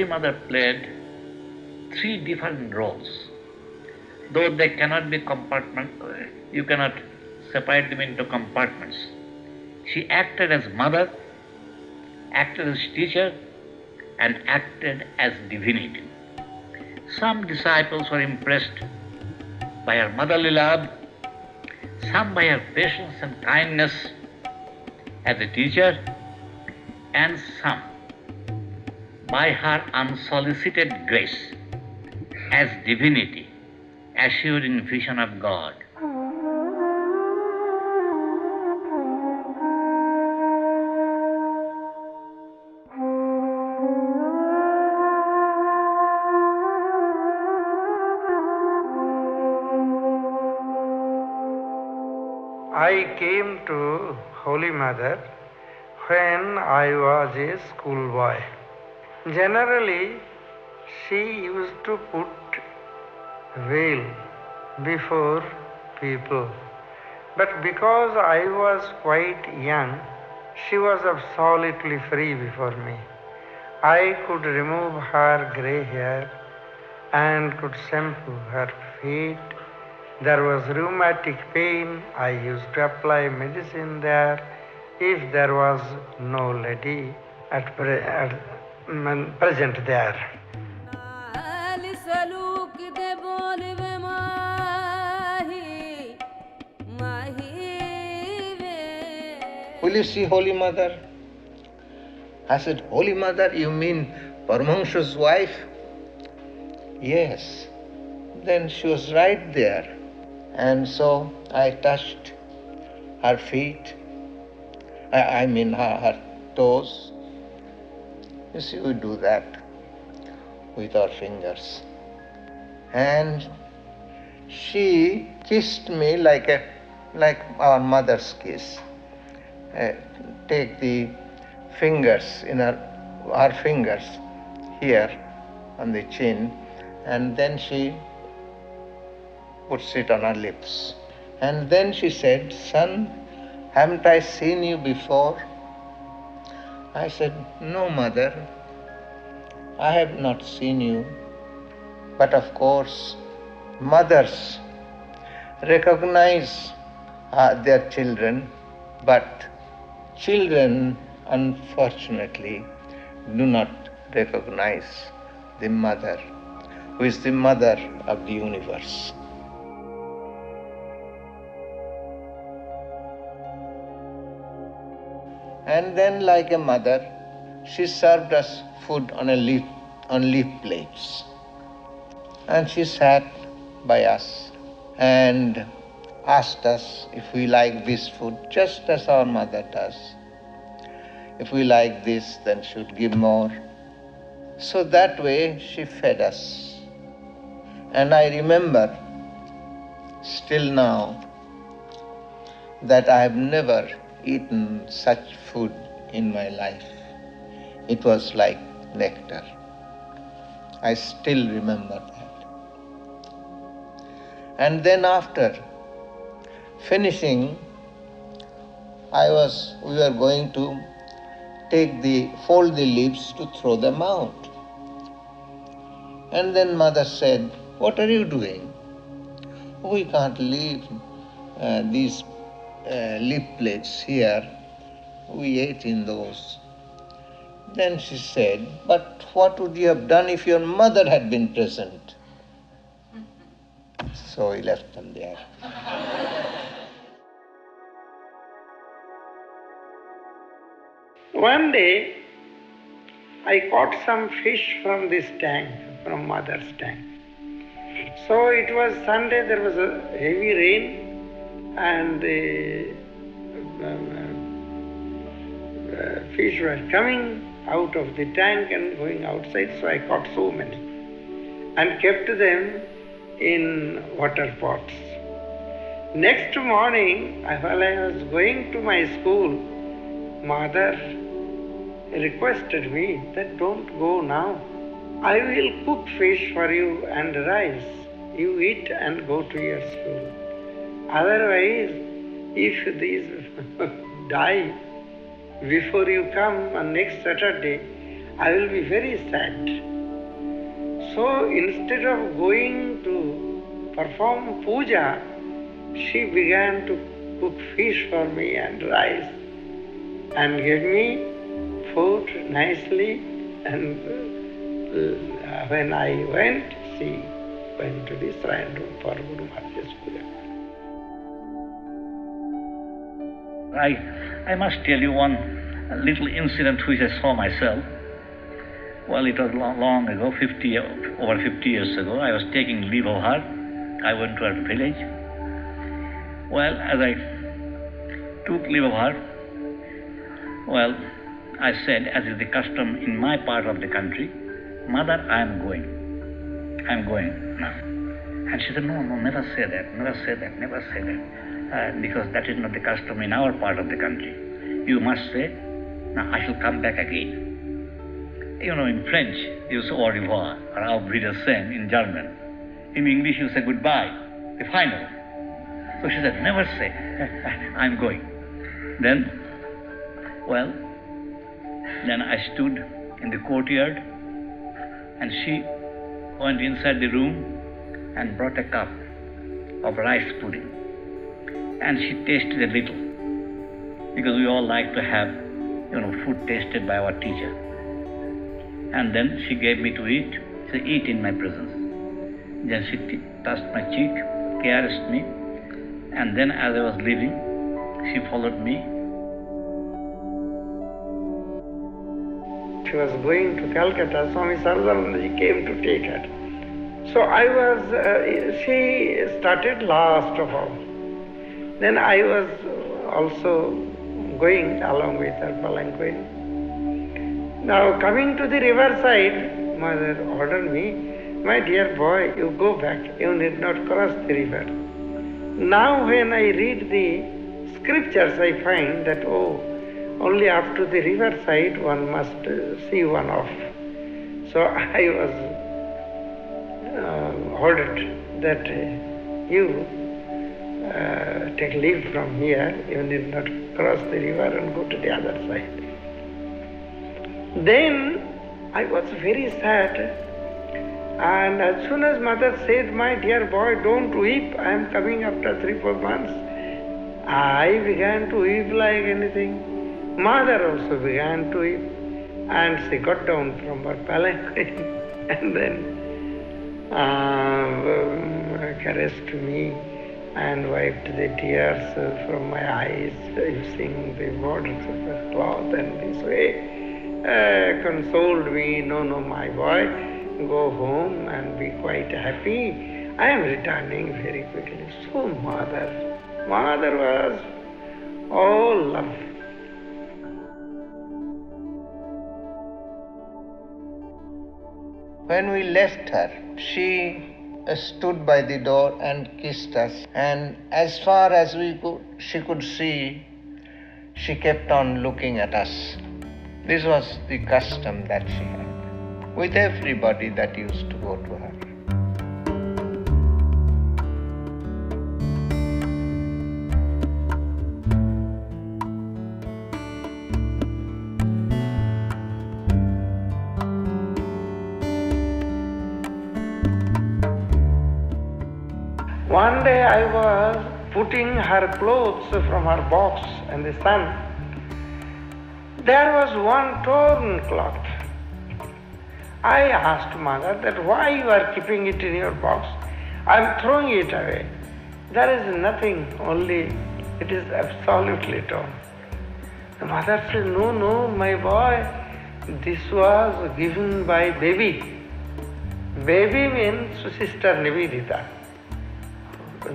Holy Mother played three different roles. Though they cannot be you cannot separate them into compartments. She acted as mother, acted as teacher, and acted as divinity. Some disciples were impressed by her motherly love, some by her patience and kindness as a teacher, and some by her unsolicited grace as divinity, assured in vision of God. I came to Holy Mother when I was a schoolboy. Generally, she used to put veil before people. But because I was quite young, she was absolutely free before me. I could remove her grey hair and could shampoo her feet. There was rheumatic pain. I used to apply medicine there. If there was no lady present there. Will you see Holy Mother? I said, Holy Mother, you mean Paramahansa's wife? Yes. Then she was right there. And so I touched her feet, I mean her toes. You see, we do that with our fingers. And she kissed me like our mother's kiss. Take the fingers in her fingers here on the chin, and then she puts it on her lips. And then she said, Son, haven't I seen you before? I said, No, Mother, I have not seen you. But of course, mothers recognize their children, but children, unfortunately, do not recognize the mother, who is the mother of the universe. And then, like a mother, she served us food on leaf plates. And she sat by us and asked us if we like this food, just as our mother does. If we like this, then she would give more. So that way she fed us. And I remember still now that I have never eaten such food in my life. It was like nectar. I still remember that. And then after finishing, we were going to fold the leaves to throw them out. And then Mother said, What are you doing? We can't leave these leaf plates here. We ate in those. Then she said, But what would you have done if your mother had been present? So we left them there. One day, I caught some fish from this tank, from Mother's tank. So it was Sunday, there was a heavy rain, and the fish were coming out of the tank and going outside, so I caught so many and kept them in water pots. Next morning, while I was going to my school, Mother requested me that don't go now. I will cook fish for you and rice. You eat and go to your school. Otherwise, if these die before you come on next Saturday, I will be very sad. So instead of going to perform puja, she began to cook fish for me and rice and gave me food nicely, and when I went, she went to the shrine room for Guru Maharaj's puja. I must tell you one little incident which I saw myself. Well, it was long ago, over 50 years ago. I was taking leave of her. I went to her village. Well, as I took leave of her, well, I said, as is the custom in my part of the country, Mother, I am going now. And she said, no, never say that, because that is not the custom in our part of the country. You must say, now I shall come back again. You know, in French, you say au revoir, or auf Wiedersehen in German. In English, you say goodbye, the final. So she said, never say, I'm going. Then I stood in the courtyard, and she went inside the room and brought a cup of rice pudding. And she tasted a little, because we all like to have, food tasted by our teacher. And then she gave me to eat. She said, eat in my presence. Then she touched my cheek, caressed me, and then as I was leaving, she followed me. She was going to Calcutta. Swami Sarada came to take her. So she started last of all. Then I was also going along with her palanquin. Now coming to the riverside, Mother ordered me, my dear boy, you go back, you need not cross the river. Now when I read the scriptures, I find that, only after the riverside one must see one off. So I was ordered that you take leave from here, you need not cross the river and go to the other side. Then I was very sad, and as soon as Mother said, my dear boy, don't weep, I am coming after 3-4 months, I began to weep like anything. Mother also began to weep, and she got down from her palanquin and then caressed me and wiped the tears from my eyes using the borders of her cloth, and this way consoled me, no, my boy, go home and be quite happy. I am returning very quickly. So Mother was all love. When we left her, she stood by the door and kissed us, and as far as she could see, she kept on looking at us. This was the custom that she had with everybody that used to go to her. One day I was putting her clothes from her box in the sun. There was one torn cloth. I asked Mother that why you are keeping it in your box. I am throwing it away. There is nothing, only it is absolutely torn. The Mother said, no, my boy, this was given by Devi. Devi means Sister Nivedita.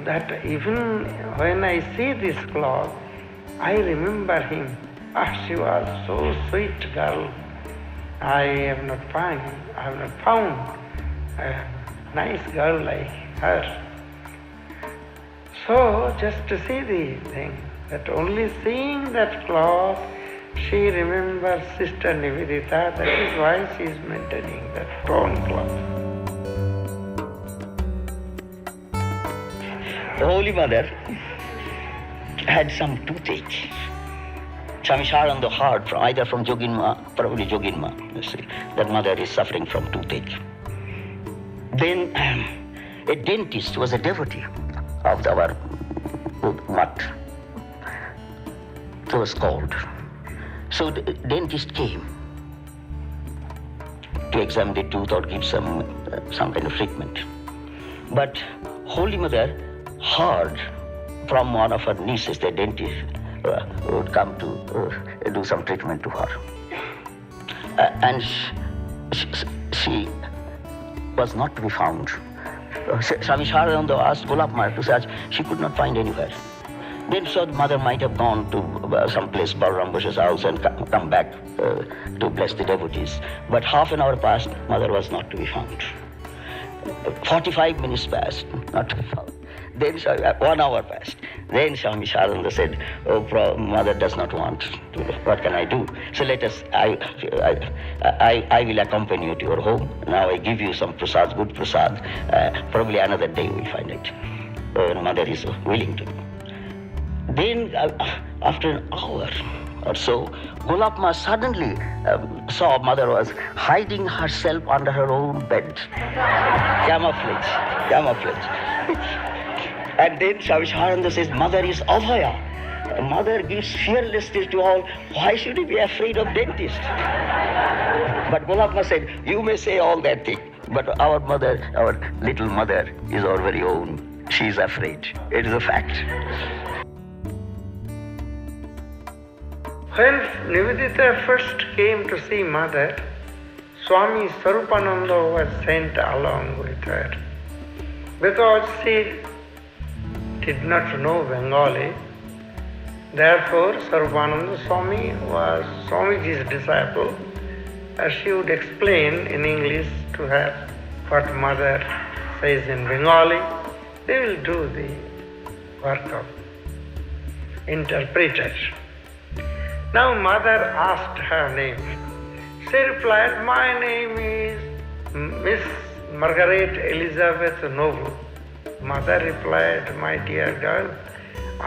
That even when I see this cloth, I remember him. She was so sweet girl. I have not found a nice girl like her. So just to see the thing, that only seeing that cloth, she remembers Sister Nivedita. That is why she is maintaining that torn cloth. The Holy Mother had some toothache. Some Sarada heard, either from Joginma, probably Joginma, you see, that Mother is suffering from toothache. Then a dentist was a devotee of our mutt. So was called. So the dentist came to examine the tooth or give some kind of treatment. But Holy Mother heard from one of her nieces, the dentist, would come to do some treatment to her. And she was not to be found. Swami Sarada asked Golapma to search. She could not find anywhere. Then so the mother might have gone to some place, Balaram Boshe's house, and come back to bless the devotees. But half an hour passed, mother was not to be found. 45 minutes passed, not to be found. Then 1 hour passed. Then Swami Sarada said, "Oh, mother does not want to. What can I do? So let us. I will accompany you to your home. Now I give you some prasad, good prasad. Probably another day we'll find it. Mother is willing to." Then after an hour or so, Golapma suddenly saw mother was hiding herself under her own bed. Camouflage. And then Swami Sarada says, "Mother is Abhaya. Mother gives fearlessness to all. Why should he be afraid of dentist?" But Golapma said, "You may say all that thing, but our mother, our little mother, is our very own. She is afraid. It is a fact." When Nivedita first came to see Mother, Swami Sarupananda was sent along with her. Because she did not know Bengali, therefore Sarupananda Swami was Swamiji's disciple. She would explain in English to her what Mother says in Bengali. They will do the work of interpreter. Now Mother asked her name. She replied, "My name is Miss Margaret Elizabeth Noble." Mother replied, "My dear girl,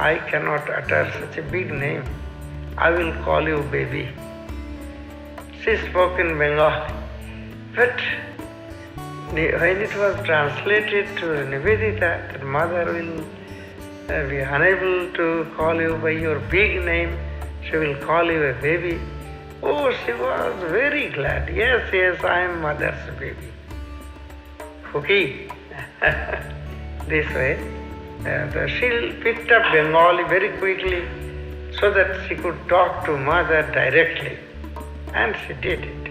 I cannot utter such a big name. I will call you baby." She spoke in Bengali. But when it was translated to Nivedita, that Mother will be unable to call you by your big name, she will call you a baby. Oh, she was very glad. Yes, I am Mother's baby. Okay. This way, she picked up Bengali very quickly so that she could talk to Mother directly. And she did it.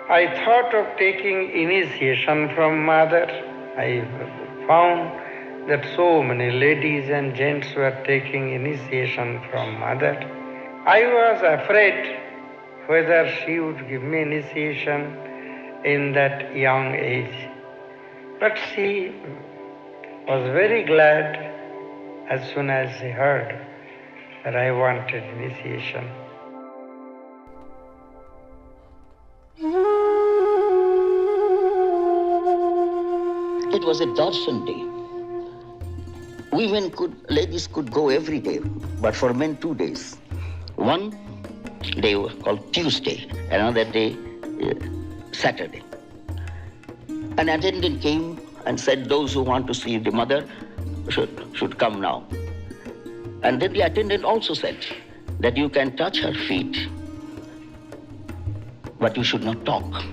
I thought of taking initiation from Mother. I found that so many ladies and gents were taking initiation from Mother. I was afraid whether she would give me initiation in that young age. But she was very glad as soon as she heard that I wanted initiation. It was a darshan day. Ladies could go every day, but for men 2 days. One day called Tuesday, another day Saturday. An attendant came and said those who want to see the mother should come now. And then the attendant also said that you can touch her feet, but you should not talk.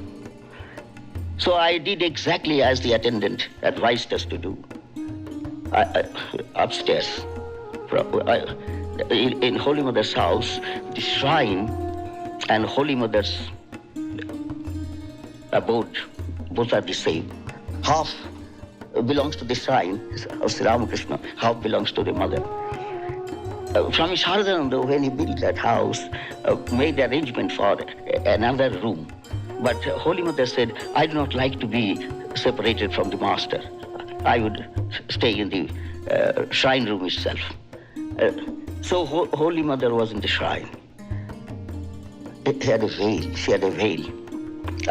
So I did exactly as the attendant advised us to do. Upstairs, in Holy Mother's house, the shrine and Holy Mother's abode, both are the same. Half belongs to the shrine of Sri Ramakrishna, half belongs to the mother. Swami Sarada, when he built that house, made arrangement for another room. But Holy Mother said, "I do not like to be separated from the master. I would stay in the shrine room itself." So Holy Mother was in the shrine. She had a veil.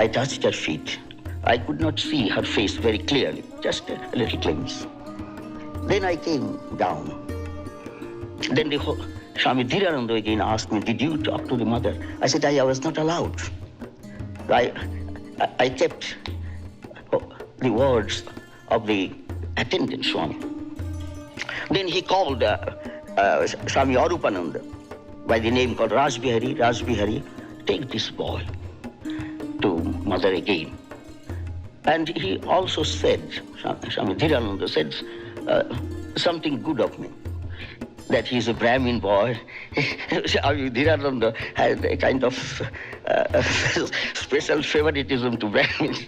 I touched her feet, I could not see her face very clearly, just a little glimpse. Then I came down. Then Swami Dhirananda again asked me, did you talk to the mother? I said, I was not allowed. I kept the words of the attendant Swami. Then he called Swami Arupananda by the name called Rajbihari, take this boy to mother again. And he also said, Swami Dhirananda said something good of me, that he is a Brahmin boy. Swami Dhirananda had a kind of special favoritism to Brahmins.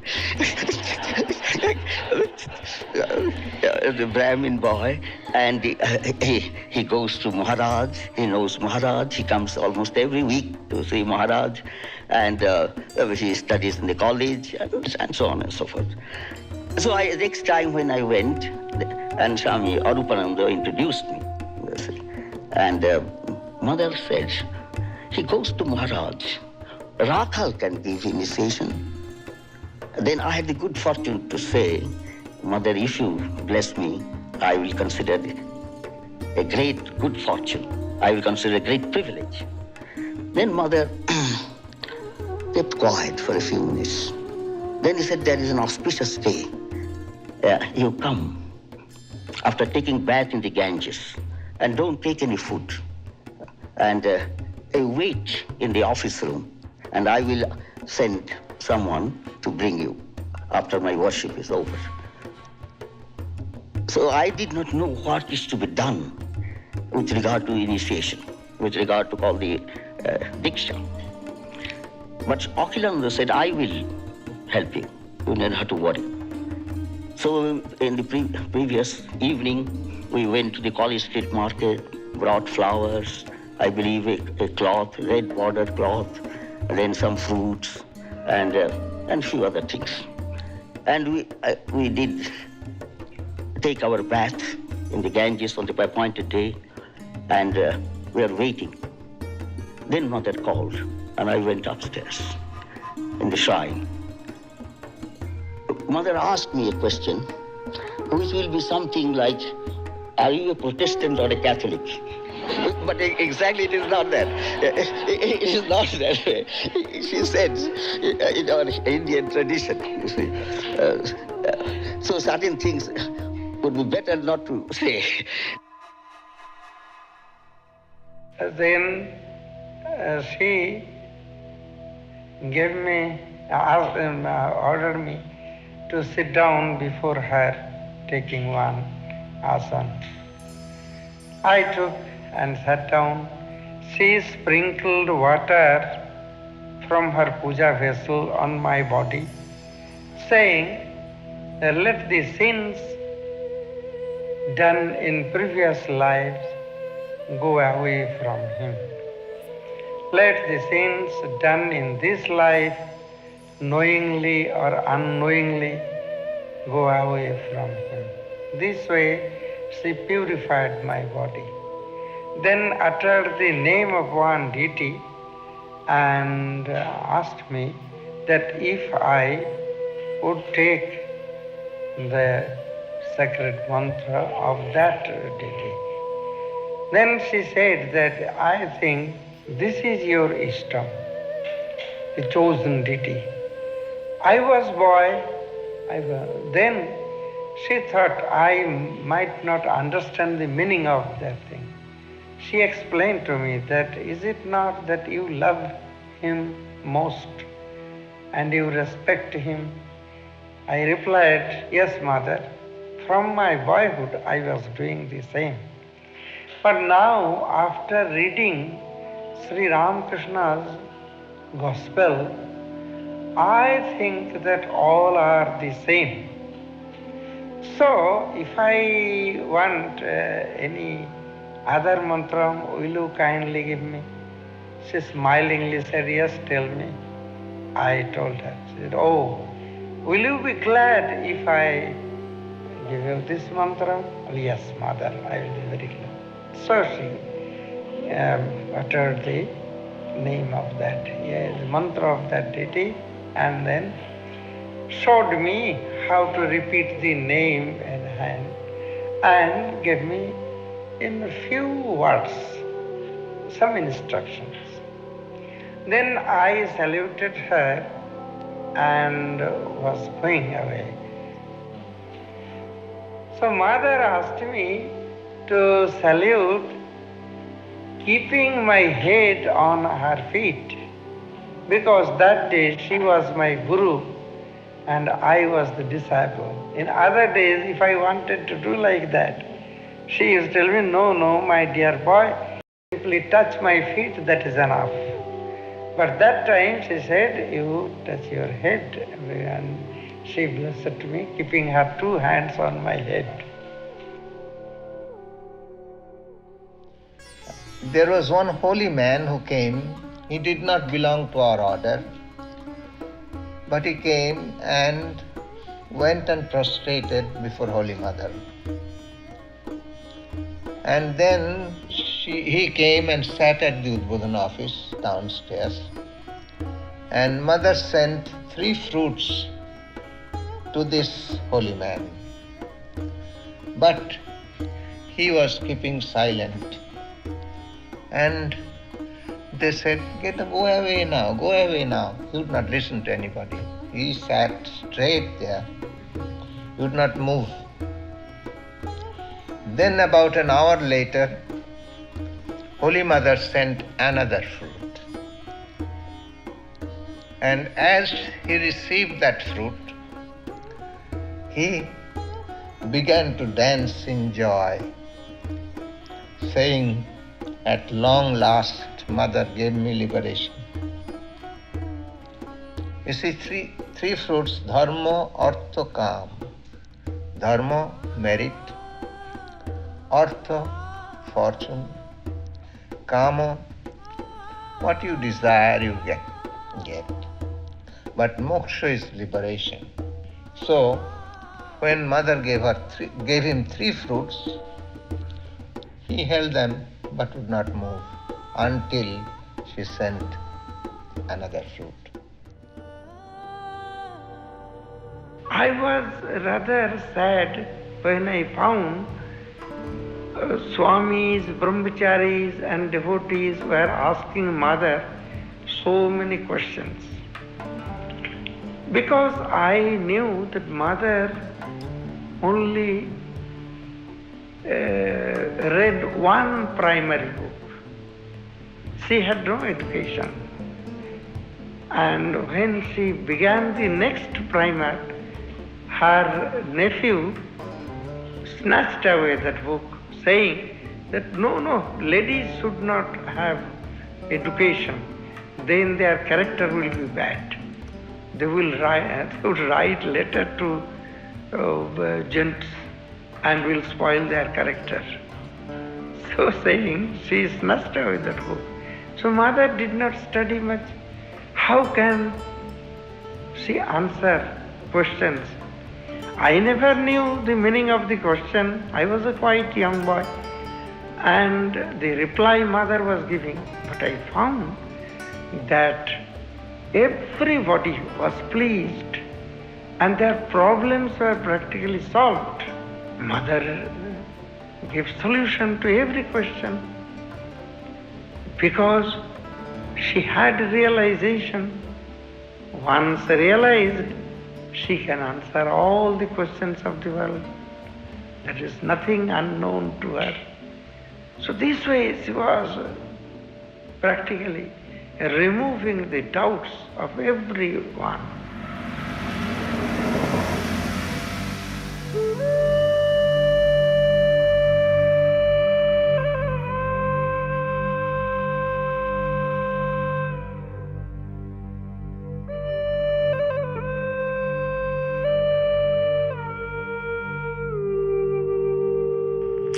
The Brahmin boy, and he goes to Maharaj, he knows Maharaj, he comes almost every week to see Maharaj, and he studies in the college, and so on and so forth. So next time when I went, and Swami Arupananda introduced me, and mother said, he goes to Maharaj, Rakhal can give initiation. Then I had the good fortune to say, Mother, if you bless me, I will consider it a great good fortune. I will consider a great privilege. Then Mother kept quiet for a few minutes. Then he said, there is an auspicious day. You come after taking bath in the Ganges, and don't take any food. And wait in the office room, and I will send someone to bring you after my worship is over. So I did not know what is to be done with regard to initiation, with regard to all the Diksha. But Akhilananda said, I will help you. You don't have to worry. So in the previous evening, we went to the College Street Market, brought flowers, I believe a cloth, red bordered cloth, and then some fruits, and a few other things. And we did take our bath in the Ganges on the appointed day, and we are waiting. Then Mother called, and I went upstairs in the shrine. Mother asked me a question, which will be something like, are you a Protestant or a Catholic? But exactly it is not that. It is not that way. She said, in our Indian tradition, you see. So certain things would be better not to say. Then she gave me, ordered me to sit down before her, taking one asana. I took and sat down. She sprinkled water from her puja vessel on my body, saying, let the sins done in previous lives go away from him. Let the sins done in this life, knowingly or unknowingly, go away from him. This way she purified my body. Then uttered the name of one deity and asked me that if I would take the sacred mantra of that deity. Then she said that I think this is your Ishtam, the chosen deity. I was boy. Then she thought I might not understand the meaning of that thing. She explained to me that, is it not that you love him most and you respect him? I replied, yes, Mother. From my boyhood I was doing the same. But now, after reading Sri Ramakrishna's Gospel, I think that all are the same. So, if I want any other mantra, will you kindly give me? She smilingly said, yes, tell me. I told her. She said, oh, will you be glad if I give you this mantra? Oh, yes, Mother, I will be very glad. So she uttered the name of that, the mantra of that deity, and then showed me how to repeat the name in hand and gave me in a few words some instructions. Then I saluted her and was going away. So mother asked me to salute keeping my head on her feet, because that day she was my guru and I was the disciple. In other days, if I wanted to do like that, she used to tell me, no, my dear boy, simply touch my feet, that is enough. But that time she said, you touch your head, and she blessed me, keeping her two hands on my head. There was one holy man who came. He did not belong to our order, but he came and went and prostrated before Holy Mother. And then he came and sat at the Udbodhan office downstairs. And Mother sent 3 fruits to this holy man. But he was keeping silent. And they said, go away now. He would not listen to anybody. He sat straight there. He would not move. Then about an hour later, Holy Mother sent another fruit. And as he received that fruit, he began to dance in joy, saying, at long last, Mother gave me liberation. You see, three fruits, dharma, artha, kam. Dharma, merit. Artha, fortune. Kama, what you desire you get. But moksha is liberation. So, when Mother gave him 3 fruits, he held them but would not move until she sent another fruit. I was rather sad when I found Swamis, Brahmacharis and devotees were asking Mother so many questions. Because I knew that Mother only read one primary book. She had no education. And when she began the next primer, her nephew snatched away that book, saying that no, ladies should not have education, then their character will be bad. They would write letter to gents and will spoil their character. So saying, she snatched away that book. So Mother did not study much. How can she answer questions? I never knew the meaning of the question. I was a quite young boy. And the reply Mother was giving. But I found that everybody was pleased and their problems were practically solved. Mother gave solution to every question because she had realization. Once realized, she can answer all the questions of the world. There is nothing unknown to her. So this way she was practically removing the doubts of everyone.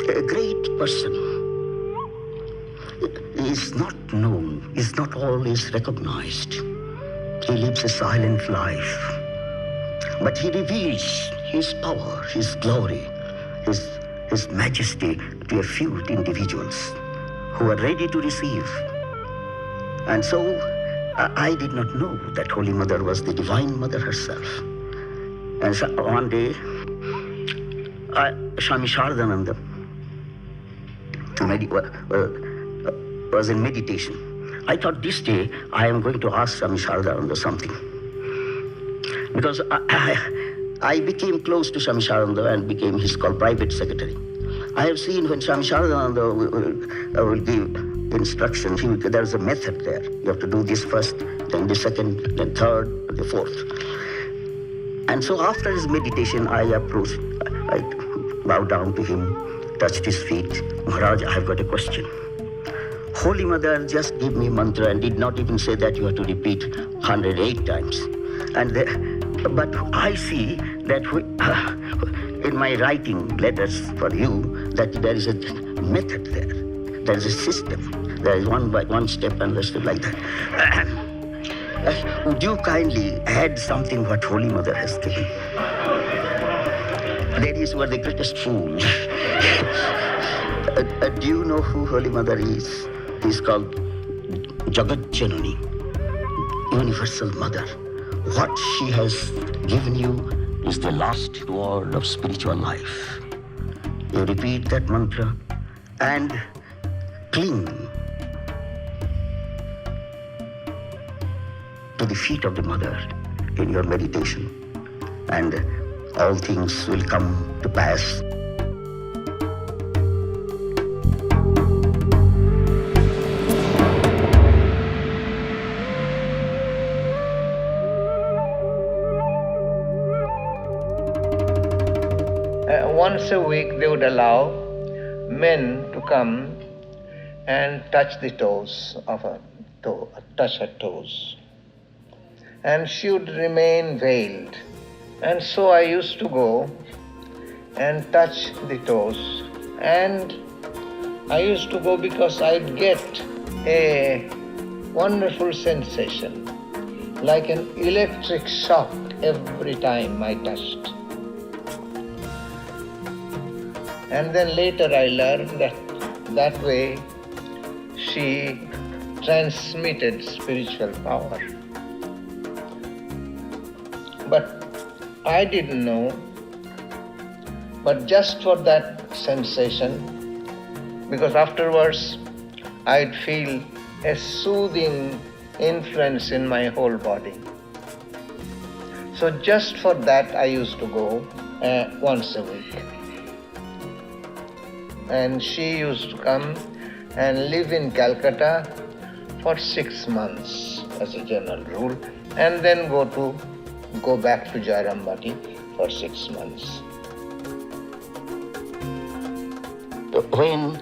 A great person is not known, is not always recognized. He lives a silent life, but he reveals his power, his glory, his majesty to a few individuals who are ready to receive. And so I did not know that Holy Mother was the Divine Mother herself. And so one day, Swami Saradananda was in meditation. I thought this day I am going to ask Swami Saradananda something. Because I became close to Swami Saradananda and became his private secretary. I have seen when Swami Saradananda will give instructions, there is a method there. You have to do this first, then the second, then third, the fourth. And so after his meditation, I approached, I bowed down to him, touched his feet. Maharaj, I have got a question. Holy Mother just gave me mantra and did not even say that you have to repeat 108 times. But I see that in my writing letters for you, that there is a method there. There is a system. There is one step and step like that. Would you kindly add something what Holy Mother has given? Ladies who are the greatest fools. Do you know who Holy Mother is? Is called Jagat Janani, Universal Mother. What she has given you is the last word of spiritual life. You repeat that mantra and cling to the feet of the Mother in your meditation, and all things will come to pass. Once a week they would allow men to come and touch the toes of her toe, touch her toes. And she would remain veiled. And so I used to go and touch the toes. And I used to go because I'd get a wonderful sensation, like an electric shock every time I touched. And then later I learned that way she transmitted spiritual power. But I didn't know, but just for that sensation, because afterwards I'd feel a soothing influence in my whole body. So just for that I used to go once a week. And she used to come and live in Calcutta for 6 months as a general rule, and then go back to Jairambati for 6 months. When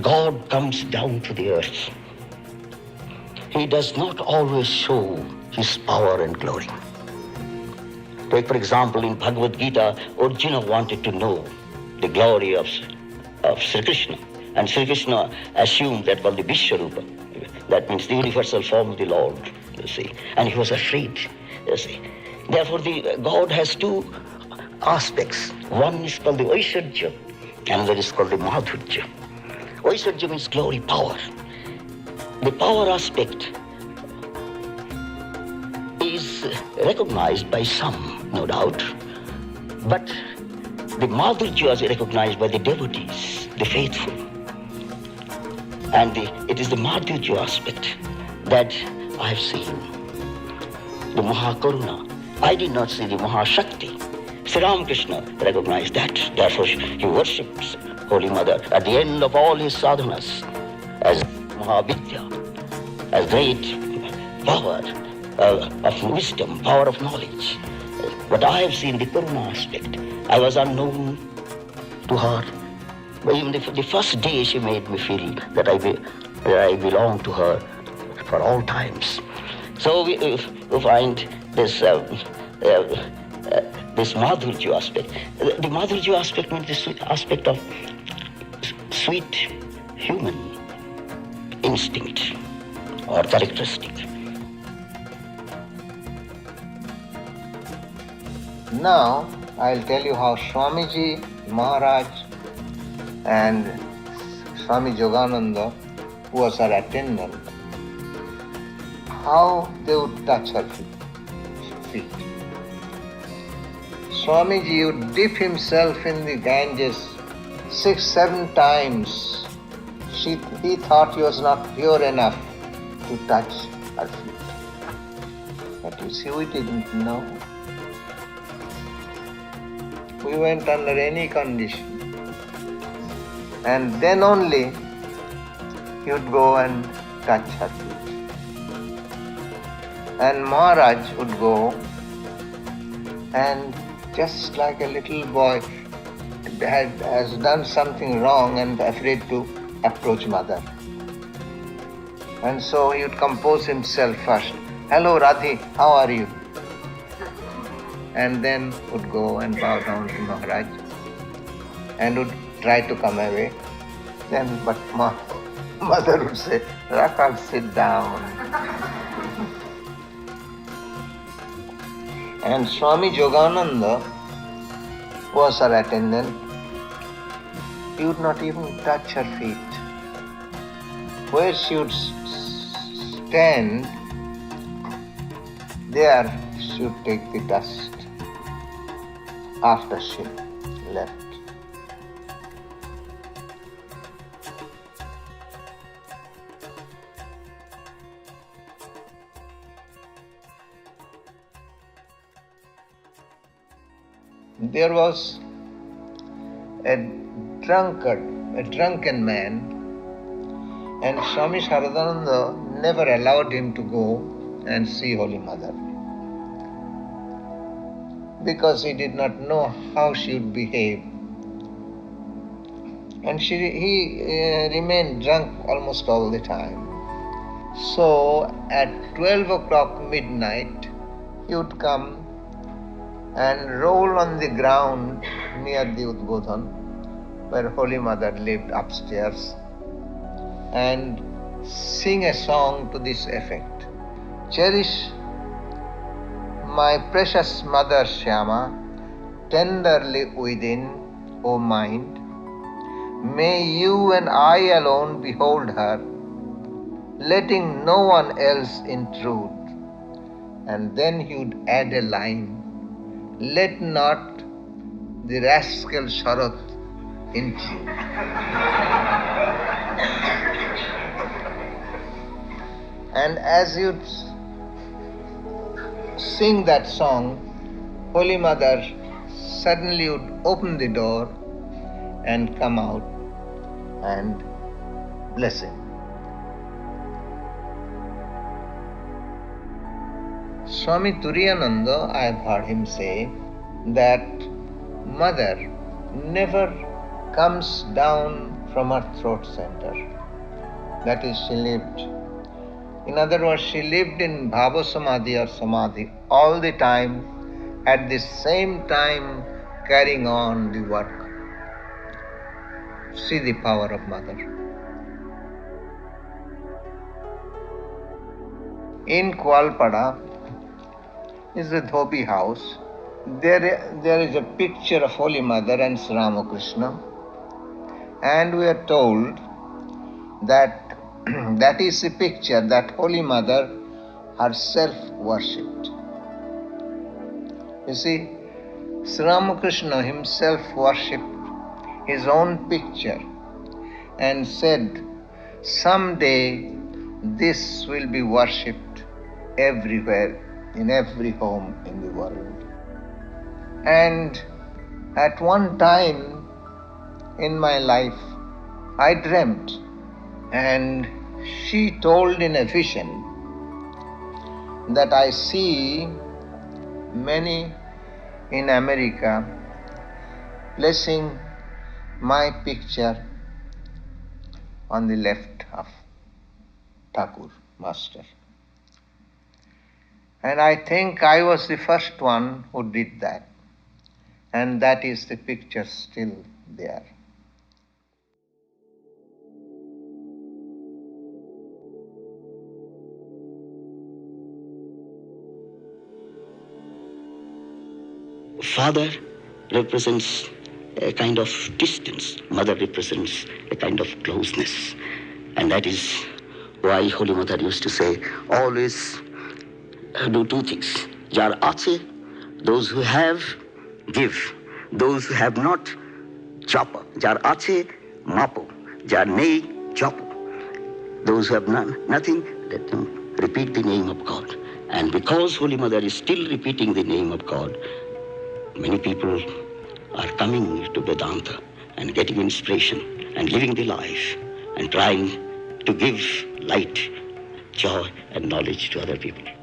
God comes down to the earth, He does not always show His power and glory. Take, for example, in Bhagavad Gita, Arjuna wanted to know the glory of Sri Krishna. And Sri Krishna assumed that was the Vishwarupa. That means the universal form of the Lord, you see. And he was afraid, you see. Therefore, God has two aspects. One is called the Aishwarya, and another is called the Madhurya. Aishwarya means glory, power. The power aspect is recognized by some, no doubt, but the Madhurya is recognized by the devotees, the faithful. And it is the Madhurya aspect that I have seen. The Mahakaruna. I did not see the Mahashakti. Sri Ramakrishna recognized that. Therefore, he worships Holy Mother at the end of all his sadhanas as Mahavidya, as great power of wisdom, power of knowledge. But I have seen the Karuna aspect. I was unknown to her. But even the first day she made me feel that I belong to her for all times. So we find this Madhurya aspect. The Madhurya aspect means the sweet aspect of sweet human instinct or characteristic. Now I'll tell you how Swamiji Maharaj and Swami Yogananda, who was her attendant, how they would touch her feet. Swamiji would dip himself in the Ganges 6-7 times. He thought he was not pure enough to touch her feet. But you see, we didn't know. We went under any condition. And then only he would go and touch her feet. And Maharaj would go and just like a little boy has done something wrong and afraid to approach mother. And so he would compose himself first. Hello Radhi, how are you? And then would go and bow down to Maharaj and would try to come away. Then but mother would say, Rakha, sit down. And Swami Yogananda was her attendant. He would not even touch her feet. Where she would stand, there she would take the dust after she left. There was a drunken man, and Swami Saradananda never allowed him to go and see Holy Mother because he did not know how she would behave. And he remained drunk almost all the time. So at 12 o'clock midnight, he would come and roll on the ground near the Udbodhan, where Holy Mother lived upstairs, and sing a song to this effect. Cherish my precious Mother Shyama tenderly within, O mind. May you and I alone behold her, letting no one else intrude. And then he would add a line, let not the rascal Sharat intrude. And as you'd sing that song, Holy Mother suddenly would open the door and come out and bless him. Swami Turiyananda, I have heard him say that Mother never comes down from her throat center. That is, she lived. In other words, she lived in Bhava Samadhi or Samadhi all the time, at the same time carrying on the work. See the power of Mother. In Kualpada is the Dhobi house. There is a picture of Holy Mother and Sri Ramakrishna, and we are told that that is the picture that Holy Mother herself worshipped. You see, Sri Ramakrishna himself worshipped his own picture and said, someday this will be worshipped everywhere, in every home in the world. And at one time in my life, I dreamt, and she told in a vision that I see many in America placing my picture on the left of Thakur, Master. And I think I was the first one who did that. And that is the picture still there. Father represents a kind of distance. Mother represents a kind of closeness. And that is why Holy Mother used to say, always do two things. Jar ache, those who have, give. Those who have not, japa. Jar ache, mapo. Jar nei, japo. Those who have nothing, let them repeat the name of God. And because Holy Mother is still repeating the name of God, many people are coming to Vedanta and getting inspiration and living the life and trying to give light, joy and knowledge to other people.